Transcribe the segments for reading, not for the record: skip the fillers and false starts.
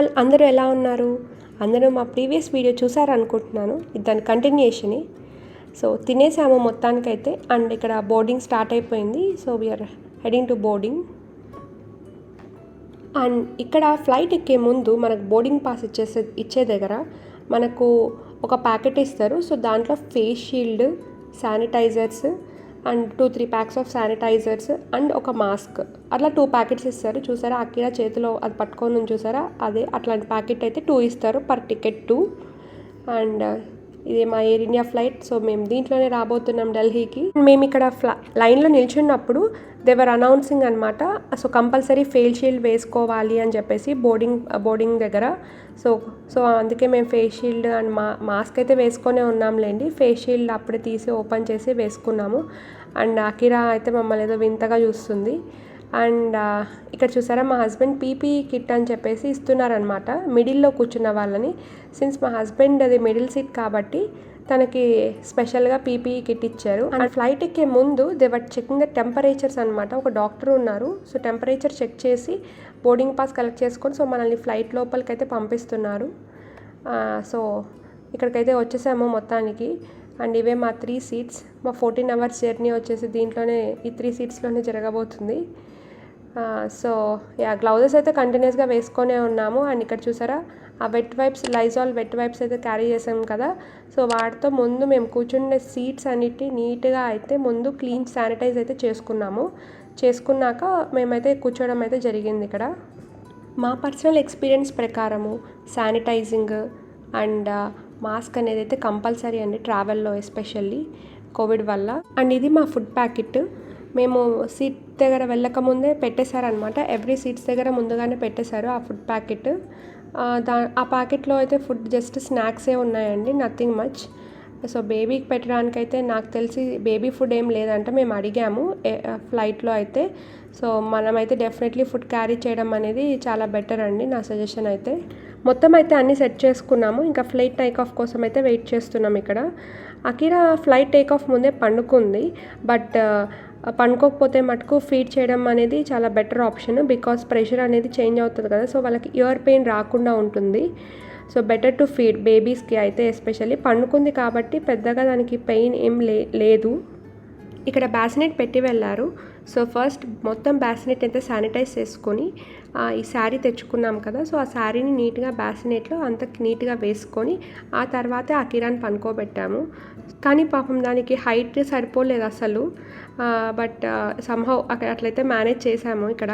All, అందరూ ఎలా ఉన్నారు? అందరూ మా ప్రీవియస్ వీడియో చూసారనుకుంటున్నాను. ఇది దాని కంటిన్యూషనే. సో తినేసాము మొత్తానికైతే. అండ్ ఇక్కడ బోర్డింగ్ స్టార్ట్ అయిపోయింది. So we're heading to boarding. And ఇక్కడ ఫ్లైట్ ఎక్కే ముందు మనకు బోర్డింగ్ పాస్ ఇచ్చే దగ్గర మనకు ఒక ప్యాకెట్ ఇస్తారు. సో దాంట్లో face shield, sanitizers and 2-3 packs of sanitizers and ఒక మాస్క్, అట్లా 2 ప్యాకెట్స్ ఇస్తారు. చూసారా అక్కడ చేతిలో అది పట్టుకొని చూసారా, అదే అట్లాంటి ప్యాకెట్ అయితే 2 ఇస్తారు పర్ టికెట్ 2. అండ్ ఇది మా ఎయిర్ ఇండియా ఫ్లైట్. సో మేము దీంట్లోనే రాబోతున్నాం ఢిల్లీకి. మేము ఇక్కడ లైన్లో నిల్చున్నప్పుడు దేవర్ అనౌన్సింగ్ అనమాట. సో కంపల్సరీ ఫేస్ షీల్డ్ వేసుకోవాలి అని చెప్పేసి బోర్డింగ్ దగ్గర. సో అందుకే మేము ఫేస్ షీల్డ్ అండ్ మాస్క్ అయితే వేసుకొనే ఉన్నాంలేండి. ఫేస్ షీల్డ్ అప్పుడే తీసి ఓపెన్ చేసి వేసుకున్నాము. అండ్ అకిరా అయితే మమ్మల్ని ఏదో వింతగా చూస్తుంది. అండ్ ఇక్కడ చూసారా మా హస్బెండ్ పీపీఈ కిట్ అని చెప్పేసి ఇస్తున్నారనమాట మిడిల్లో కూర్చున్న వాళ్ళని. సిన్స్ మా హస్బెండ్ అది మిడిల్ సీట్ కాబట్టి తనకి స్పెషల్గా పీపీఈ కిట్ ఇచ్చారు. అండ్ ఫ్లైట్ ఎక్కే ముందు దేవర్ చెకింగ్ ద టెంపరేచర్స్ అనమాట. ఒక డాక్టర్ ఉన్నారు. సో టెంపరేచర్ చెక్ చేసి బోర్డింగ్ పాస్ కలెక్ట్ చేసుకొని సో మనల్ని ఫ్లైట్ లోపలికి అయితే పంపిస్తున్నారు. సో ఇక్కడికైతే వచ్చేసాము మొత్తానికి. అండ్ ఇవే మా 3 సీట్స్. మా 14 అవర్స్ జర్నీ వచ్చేసి దీంట్లోనే ఈ 3 సీట్స్లోనే జరగబోతుంది. సో గ్లౌజెస్ అయితే కంటిన్యూస్గా వేసుకొనే ఉన్నాము. అండ్ ఇక్కడ చూసారా ఆ wet wipes, Lysol wet wipes అయితే క్యారీ చేసాం కదా. సో వాటితో ముందు మేము కూర్చుండే సీట్స్ అన్నిటి నీట్గా అయితే ముందు క్లీన్ శానిటైజ్ అయితే చేసుకున్నాక మేమైతే కూర్చోవడం అయితే జరిగింది. ఇక్కడ మా పర్సనల్ ఎక్స్పీరియన్స్ ప్రకారము శానిటైజింగ్ అండ్ మాస్క్ అనేది అయితే కంపల్సరీ అండి ట్రావెల్లో, ఎస్పెషల్లీ కోవిడ్ వల్ల. అండ్ ఇది మా ఫుడ్ ప్యాకెట్. మేము సీట్ దగ్గర వెళ్ళకముందే పెట్టేశారనమాట. ఎవ్రీ సీట్స్ దగ్గర ముందుగానే పెట్టేశారు ఆ ఫుడ్ ప్యాకెట్. ఆ ప్యాకెట్లో అయితే ఫుడ్ జస్ట్ స్నాక్సే ఉన్నాయండి, నథింగ్ మచ్. సో బేబీకి పెట్టడానికైతే నాకు తెలిసి బేబీ ఫుడ్ ఏం లేదంటే మేము అడిగాము ఫ్లైట్లో అయితే. సో మనమైతే డెఫినెట్లీ ఫుడ్ క్యారీ చేయడం అనేది చాలా బెటర్ అండి, నా సజెషన్ అయితే. మొత్తం అయితే అన్నీ సెట్ చేసుకున్నాము. ఇంకా ఫ్లైట్ టేక్ ఆఫ్ కోసం అయితే వెయిట్ చేస్తున్నాం. ఇక్కడ అకిరా ఫ్లైట్ టేక్ ఆఫ్ ముందే పండుకుంది. బట్ పండుకోకపోతే మటుకు ఫీడ్ చేయడం అనేది చాలా బెటర్ ఆప్షన్. బికాస్ ప్రెషర్ అనేది చేంజ్ అవుతుంది కదా. సో వాళ్ళకి ఇయర్ పెయిన్ రాకుండా ఉంటుంది. సో బెటర్ టు ఫీడ్ బేబీస్కి అయితే. ఎస్పెషల్లీ పండుకుంది కాబట్టి పెద్దగా దానికి పెయిన్ ఏం లేదు. ఇక్కడ బ్యాసినెట్ పెట్టి వెళ్ళారు. సో ఫస్ట్ మొత్తం బ్యాసినెట్ అయితే శానిటైజ్ చేసుకొని ఈ శారీ తెచ్చుకున్నాం కదా. సో ఆ శారీని నీట్గా బ్యాసినెట్లో అంత నీట్గా వేసుకొని ఆ తర్వాత ఆ కిరాన్ని పనుకోబెట్టాము. కానీ పాపం దానికి హైట్ సరిపోలేదు అసలు. బట్ సంహౌ అట్లయితే మేనేజ్ చేసాము. ఇక్కడ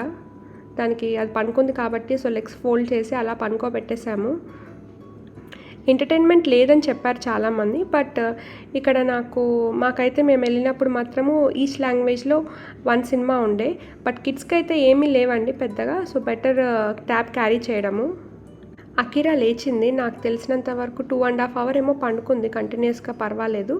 దానికి అది పనుకుంది కాబట్టి సో లెగ్స్ ఫోల్డ్ చేసి అలా పనుకోబెట్టేసాము. ఎంటర్టైన్మెంట్ లేదని చెప్పారు చాలామంది. బట్ ఇక్కడ మాకైతే మేము వెళ్ళినప్పుడు మాత్రము ఈచ్ లాంగ్వేజ్లో 1 సినిమా ఉండే. బట్ కిడ్స్కి అయితే ఏమీ లేవండి పెద్దగా. సో బెటర్ ట్యాబ్ క్యారీ చేయడము. అకిరా లేచింది. నాకు తెలిసినంత వరకు 2.5 అవర్ ఏమో పండుకుంది కంటిన్యూస్గా, పర్వాలేదు.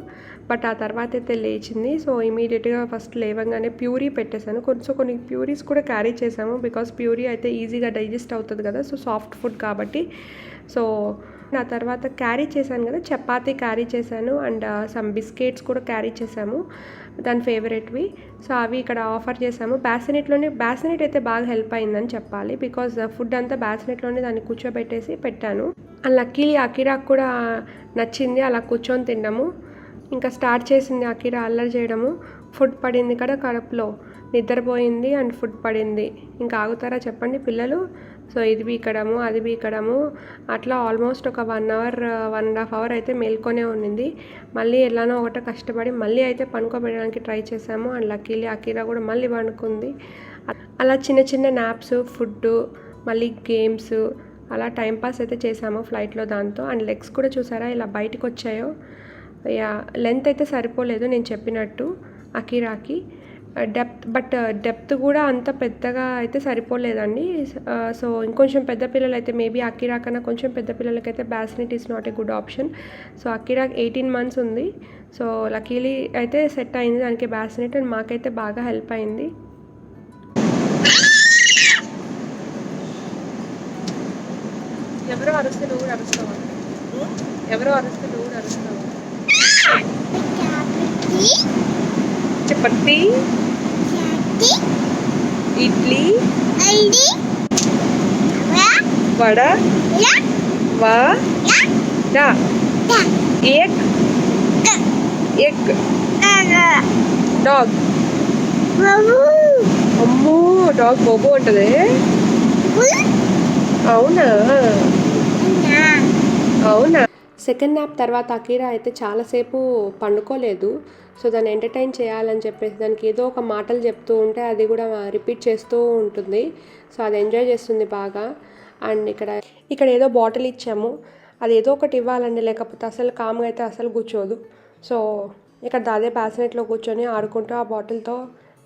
బట్ ఆ తర్వాత అయితే లేచింది. సో ఇమీడియట్గా ఫస్ట్ లేవగానే ప్యూరీ పెట్టేశాను. కొన్ని ప్యూరీస్ కూడా క్యారీ చేసాము. బికాస్ ప్యూరీ అయితే ఈజీగా డైజెస్ట్ అవుతుంది కదా. సో సాఫ్ట్ ఫుడ్ కాబట్టి. సో ఆ తర్వాత క్యారీ చేశాను కదా, చపాతీ క్యారీ చేశాను. అండ్ సమ్ బిస్కెట్స్ కూడా క్యారీ చేసాము, దాని ఫేవరెట్వి. సో అవి ఇక్కడ ఆఫర్ చేసాము. బ్యాసినెట్ అయితే బాగా హెల్ప్ అయిందని చెప్పాలి. బికాజ్ ఫుడ్ అంతా బ్యాసినెట్లోనే దాన్ని కూర్చోబెట్టేసి పెట్టాను. అండ్ లక్కీలీ అకిరాకు కూడా నచ్చింది అలా కూర్చొని తిన్నాము. ఇంకా స్టార్ట్ చేసింది అకిరా అల్లరి చేయడము. ఫుడ్ పడింది కదా కడుపులో, నిద్రపోయింది అండ్ ఫుడ్ పడింది. ఇంకా ఆగుతారా చెప్పండి పిల్లలు. సో ఇది బీకడము అది బీకడము అట్లా ఆల్మోస్ట్ ఒక 1 అవర్ 1.5 అవర్ అయితే మేల్కొనే ఉన్నింది. మళ్ళీ ఎలానో ఒకటో కష్టపడి మళ్ళీ అయితే పనుకోబెట్టడానికి ట్రై చేసాము. అండ్ లక్కీలీ అకిరా కూడా మళ్ళీ పండుకుంది. అలా చిన్న నాప్స్, ఫుడ్, మళ్ళీ గేమ్స్, అలా టైంపాస్ అయితే చేసాము ఫ్లైట్లో దాంతో. అండ్ లెగ్స్ కూడా చూసారా ఇలా బయటకు వచ్చాయో. లెంత్ అయితే సరిపోలేదు నేను చెప్పినట్టు అకిరాకి. డెప్త్ కూడా అంత పెద్దగా అయితే సరిపోలేదండి. సో ఇంకొంచెం పెద్ద పిల్లలు అయితే మేబీ అకిరా కన్నా కొంచెం పెద్ద పిల్లలకైతే bassinet is not a good option. So Akira 18 months ఉంది. సో లక్కీలీ అయితే సెట్ అయింది దానికి బ్యాసినెట్. అండ్ మాకైతే బాగా హెల్ప్ అయింది. ఎవరో అరుస్తే నువ్వు కూడా అరుస్తావా? చపాతి, ఇడ్లీ, వడ, వా డా ఏక్ ఎగ్ డాగ్. అమ్మో డాగ్ బొబ్బు ఉంటుంది. అవునా అవునా. సెకండ్ న్యాప్ తర్వాత అకీరా అయితే చాలాసేపు పండుకోలేదు. సో దాన్ని ఎంటర్టైన్ చేయాలని చెప్పేసి దానికి ఏదో ఒక మాటలు చెప్తూ ఉంటే అది కూడా రిపీట్ చేస్తూ ఉంటుంది. సో అది ఎంజాయ్ చేస్తుంది బాగా. అండ్ ఇక్కడ ఏదో బాటిల్ ఇచ్చాము, అది ఏదో ఒకటి ఇవ్వాలండి, లేకపోతే అసలు కామ్గా అయితే అసలు కూర్చోదు. సో ఇక్కడ అదే బ్యాసినెట్లో కూర్చొని ఆడుకుంటూ ఆ బాటిల్తో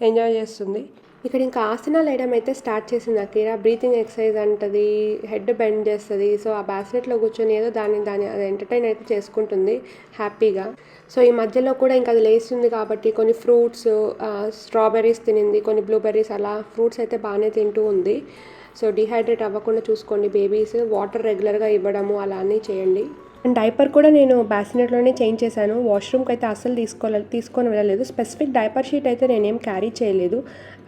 ఎంజాయ్ చేస్తుంది. ఇక్కడ ఇంకా ఆసనాలు వేయడం అయితే స్టార్ట్ చేసింది అకీరా. బ్రీతింగ్ ఎక్సర్సైజ్ అంటది, హెడ్ బెండ్ చేస్తుంది. సో ఆ బ్యాసినెట్లో కూర్చొని ఏదో దాన్ని అది ఎంటర్టైన్ అయితే చేసుకుంటుంది హ్యాపీగా. సో ఈ మధ్యలో కూడా ఇంకా అది లేస్తుంది కాబట్టి కొన్ని ఫ్రూట్స్, స్ట్రాబెర్రీస్ తినింది, కొన్ని బ్లూబెర్రీస్, అలా ఫ్రూట్స్ అయితే బాగానే తింటూ ఉంది. సో డిహైడ్రేట్ అవ్వకుండా చూసుకోండి బేబీస్. వాటర్ రెగ్యులర్గా ఇవ్వడము అలా అన్నీ చేయండి. అండ్ డైపర్ కూడా నేను బ్యాసినెట్లోనే చేంజ్ చేశాను. వాష్రూమ్కి అయితే అస్సలు తీసుకొని వెళ్ళలేదు. స్పెసిఫిక్ డైపర్ షీట్ అయితే నేనేం క్యారీ చేయలేదు.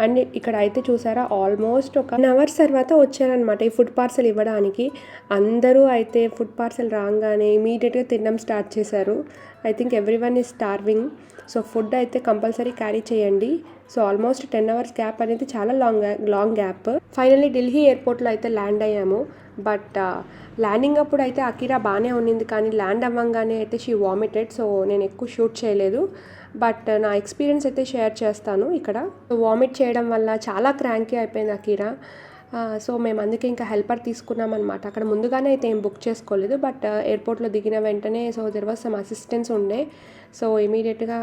అండ్ ఇక్కడ అయితే చూసారా ఆల్మోస్ట్ ఒక 1 hours తర్వాత వచ్చారనమాట ఈ ఫుడ్ పార్సల్ ఇవ్వడానికి. అందరూ అయితే ఫుడ్ పార్సల్ రాగానే ఇమీడియట్గా తినడం స్టార్ట్ చేశారు. I think every one is starving. So food అయితే కంపల్సరీ క్యారీ చేయండి. సో ఆల్మోస్ట్ 10 hours గ్యాప్ అనేది చాలా లాంగ్ గ్యాప్. ఫైనల్లీ ఢిల్లీ ఎయిర్పోర్ట్లో అయితే ల్యాండ్ అయ్యాము. బట్ ల్యాండింగ్ అప్పుడు అయితే అకీరా బాగానే ఉన్నింది, కానీ ల్యాండ్ అవ్వగానే అయితే షీ వామిటెడ్. సో నేను ఎక్కువ షూట్ చేయలేదు, బట్ నా ఎక్స్పీరియన్స్ అయితే షేర్ చేస్తాను ఇక్కడ. వామిట్ చేయడం వల్ల చాలా క్రాంకీ అయిపోయింది అకీరా. సో మేము అందుకే ఇంకా హెల్పర్ తీసుకున్నాం అనమాట. అక్కడ ముందుగానే అయితే ఏం బుక్ చేసుకోలేదు, బట్ ఎయిర్పోర్ట్లో దిగిన వెంటనే so there was some assistance ఉండే. సో ఇమీడియట్గా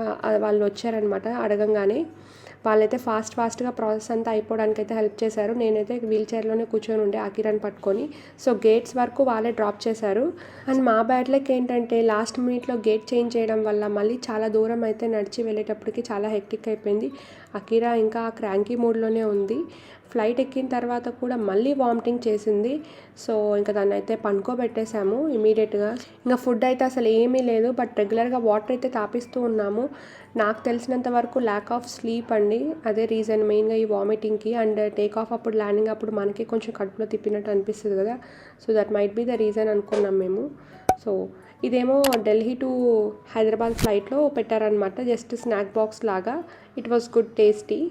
వాళ్ళు వచ్చారనమాట అడగంగానే. వాళ్ళైతే ఫాస్ట్గా ప్రాసెస్ అంతా అయిపోవడానికి అయితే హెల్ప్ చేశారు. నేనైతే వీల్ చైర్లోనే కూర్చొని ఉండే అకీరాని పట్టుకొని. సో గేట్స్ వరకు వాళ్ళే డ్రాప్ చేశారు. అండ్ మా బ్యాడ్ లక్ ఏంటంటే లాస్ట్ మినిట్లో గేట్ చేంజ్ చేయడం వల్ల మళ్ళీ చాలా దూరం అయితే నడిచి వెళ్ళేటప్పటికి చాలా హెక్టిక్ అయిపోయింది. అకీరా ఇంకా క్రాంకీ మూడ్లోనే ఉంది. ఫ్లైట్ ఎక్కిన తర్వాత కూడా మళ్ళీ వామిటింగ్ చేసింది. సో ఇంకా దాన్ని అయితే పనుకోబెట్టేశాము ఇమీడియట్గా. ఇంకా ఫుడ్ అయితే అసలు ఏమీ లేదు, బట్ రెగ్యులర్గా వాటర్ అయితే తాపిస్తూ ఉన్నాము. నాకు తెలిసినంత వరకు ల్యాక్ ఆఫ్ స్లీప్ అండి, అదే రీజన్ మెయిన్గా ఈ వామిటింగ్కి. అండ్ టేక్ ఆఫ్ అప్పుడు ల్యాండింగ్ అప్పుడు మనకి కొంచెం కడుపులో తిప్పినట్టు అనిపిస్తుంది కదా. So that might be the reason అనుకున్నాం మేము. సో ఇదేమో ఢిల్లీ టు హైదరాబాద్ ఫ్లైట్లో పెట్టారనమాట, జస్ట్ స్నాక్ బాక్స్ లాగా. It was good tasty.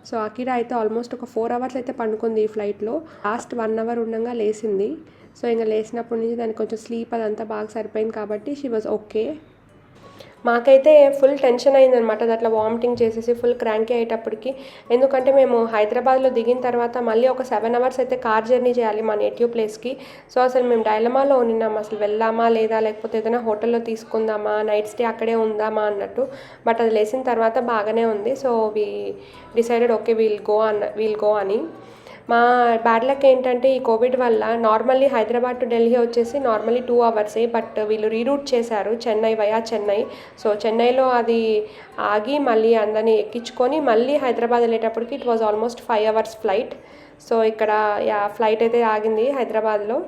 So Akira అయితే ఆల్మోస్ట్ ఒక 4 hours అయితే పండుకుంది ఈ ఫ్లైట్లో. లాస్ట్ 1 hour ఉండగా లేచింది. సో ఇంకా లేచినప్పటి నుంచి దానికి కొంచెం స్లీప్ అదంతా బాగా సరిపోయింది కాబట్టి షీ వాజ్ ఓకే. మాకైతే ఫుల్ టెన్షన్ అయిందనమాట అది అట్లా వామిటింగ్ చేసేసి ఫుల్ క్రాంకీ అయ్యేటప్పటికి. ఎందుకంటే మేము హైదరాబాద్లో దిగిన తర్వాత మళ్ళీ ఒక 7 hours అయితే కార్ జర్నీ చేయాలి మా నేటివ్ ప్లేస్కి. సో అసలు మేము డైలమాలో ఉన్నాం, అసలు వెళ్దామా లేదా, లేకపోతే ఏదైనా హోటల్లో తీసుకుందామా, నైట్ స్టే అక్కడే ఉందామా అన్నట్టు. బట్ అది లేచిన తర్వాత బాగానే ఉంది. So we decided okay we'll go అని. మా బ్యాడ్ లక్ ఏంటంటే ఈ కోవిడ్ వల్ల నార్మల్లీ హైదరాబాద్ టు ఢిల్లీ వచ్చేసి నార్మల్లీ 2 hours, బట్ వీళ్ళు రీరూట్ చేశారు చెన్నై వయా చెన్నై. సో చెన్నైలో అది ఆగి మళ్ళీ అందరినీ ఎక్కించుకొని మళ్ళీ హైదరాబాద్ వెళ్ళేటప్పటికి it was almost 5 hours flight. So ఇక్కడ ఫ్లైట్ అయితే ఆగింది హైదరాబాద్లో.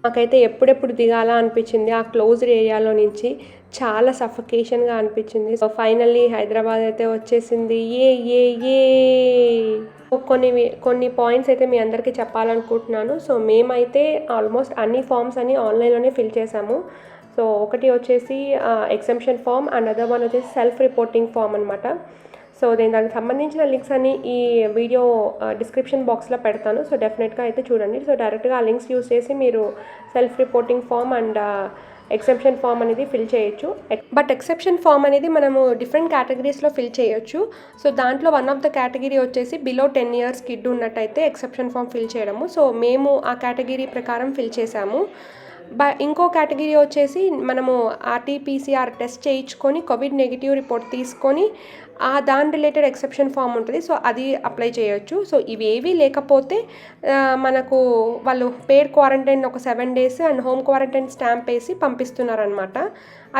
నాకైతే ఎప్పుడెప్పుడు దిగాలా అనిపించింది ఆ క్లోజ్డ్ ఏరియాలో నుంచి. చాలా సఫకేషన్గా అనిపించింది. సో ఫైనల్లీ హైదరాబాద్ అయితే వచ్చేసింది. ఏ కొన్ని పాయింట్స్ అయితే మీ అందరికీ చెప్పాలనుకుంటున్నాను. సో మేమైతే ఆల్మోస్ట్ అన్ని ఫామ్స్ అన్ని ఆన్లైన్లోనే ఫిల్ చేసాము. సో ఒకటి వచ్చేసి exemption form, and other one వచ్చేసి సెల్ఫ్ రిపోర్టింగ్ ఫామ్ అనమాట. సో నేను దానికి సంబంధించిన లింక్స్ అన్ని ఈ వీడియో డిస్క్రిప్షన్ బాక్స్లో పెడతాను. సో డెఫినెట్గా అయితే చూడండి. సో డైరెక్ట్గా ఆ లింక్స్ యూస్ చేసి మీరు self reporting form and exception form అనేది ఫిల్ చేయొచ్చు. బట్ ఎక్సెప్షన్ ఫామ్ అనేది మనము డిఫరెంట్ కేటగిరీస్లో ఫిల్ చేయొచ్చు. సో దాంట్లో వన్ ఆఫ్ ద కేటగిరీ వచ్చేసి బిలో 10 years కిడ్ ఉన్నట్టయితే ఎక్సెప్షన్ ఫామ్ ఫిల్ చేయడము. సో మేము ఆ కేటగిరీ ప్రకారం ఫిల్ చేసాము. ఇంకో కేటగిరీ వచ్చేసి మనము ఆర్టీపీసీఆర్ టెస్ట్ చేయించుకొని కోవిడ్ నెగిటివ్ రిపోర్ట్ తీసుకొని దాని రిలేటెడ్ ఎక్సెప్షన్ ఫామ్ ఉంటుంది. సో అది అప్లై చేయొచ్చు. సో ఇవేవి లేకపోతే మనకు వాళ్ళు పెయిడ్ క్వారంటైన్ ఒక 7 days and home quarantine stamp వేసి పంపిస్తున్నారనమాట.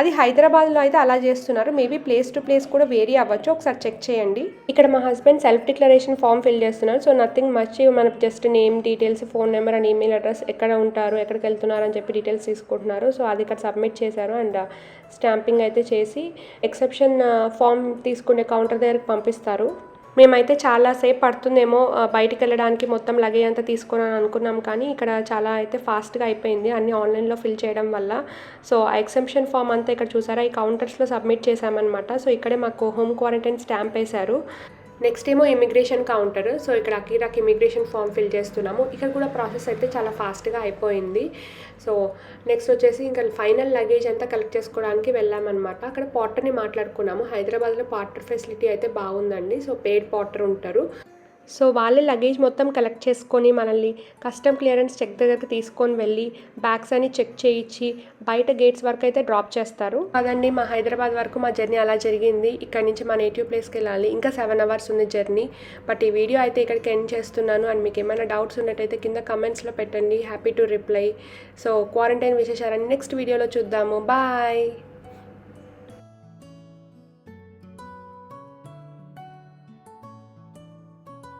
అది హైదరాబాద్లో అయితే అలా చేస్తున్నారు. మేబీ ప్లేస్ టు ప్లేస్ కూడా వేరీ అవ్వచ్చు, ఒకసారి చెక్ చేయండి. ఇక్కడ మా husband self declaration form fill చేస్తున్నారు. సో నథింగ్ మచ్, మనకు just name details, phone number and email address, ఎక్కడ ఉంటారు, ఎక్కడికి వెళ్తున్నారు అని చెప్పి డీటెయిల్స్ తీసుకుంటున్నారు. సో అది ఇక్కడ సబ్మిట్ చేశారు అండ్ స్టాంపింగ్ అయితే చేసి ఎక్సెప్షన్ ఫామ్ తీసుకునే కౌంటర్ దగ్గరికి పంపిస్తారు. మేమైతే చాలాసేపు పడుతుందేమో బయటికి వెళ్ళడానికి మొత్తం లగేజ్ అంతా తీసుకొని అనుకున్నాం, కానీ ఇక్కడ చాలా అయితే ఫాస్ట్గా అయిపోయింది అన్నీ ఆన్లైన్లో ఫిల్ చేయడం వల్ల. సో ఆ ఎక్సెప్షన్ ఫామ్ అంతా ఇక్కడ చూసారా, ఈ కౌంటర్స్లో సబ్మిట్ చేశామన్నమాట. సో ఇక్కడే మాకు హోమ్ క్వారంటైన్ స్టాంప్ వేశారు. నెక్స్ట్ ఏమో ఇమిగ్రేషన్ కౌంటర్. సో ఇక్కడ అకీరాకి ఇమిగ్రేషన్ ఫామ్ ఫిల్ చేస్తున్నాము. ఇక్కడ కూడా ప్రాసెస్ అయితే చాలా ఫాస్ట్గా అయిపోయింది. సో నెక్స్ట్ వచ్చేసి ఇంకా ఫైనల్ లగేజ్ అంతా కలెక్ట్ చేసుకోవడానికి వెళ్ళామన్నమాట. అక్కడ పార్టర్ని మాట్లాడుకున్నాము. హైదరాబాద్లో పార్టర్ ఫెసిలిటీ అయితే బాగుందండి. సో పెయిడ్ పార్టర్ ఉంటారు. సో వాళ్ళే లగేజ్ మొత్తం కలెక్ట్ చేసుకొని మనల్ని కస్టమ్ క్లియరెన్స్ చెక్ దగ్గరికి తీసుకొని వెళ్ళి బ్యాగ్స్ అని చెక్ చేయించి బయట గేట్స్ వరకు అయితే డ్రాప్ చేస్తారు. అదండి మా హైదరాబాద్ వరకు మా జర్నీ అలా జరిగింది. ఇక్కడ నుంచి మా నేటివ్ ప్లేస్కి వెళ్ళాలి, ఇంకా 7 hours ఉంది జర్నీ. బట్ ఈ వీడియో అయితే ఇక్కడికి ఎండ్ చేస్తున్నాను. అండ్ మీకు ఏమైనా డౌట్స్ ఉన్నట్టయితే కింద కమెంట్స్లో పెట్టండి, happy to reply. So quarantine విశేషాలని నెక్స్ట్ వీడియోలో చూద్దాము. బాయ్.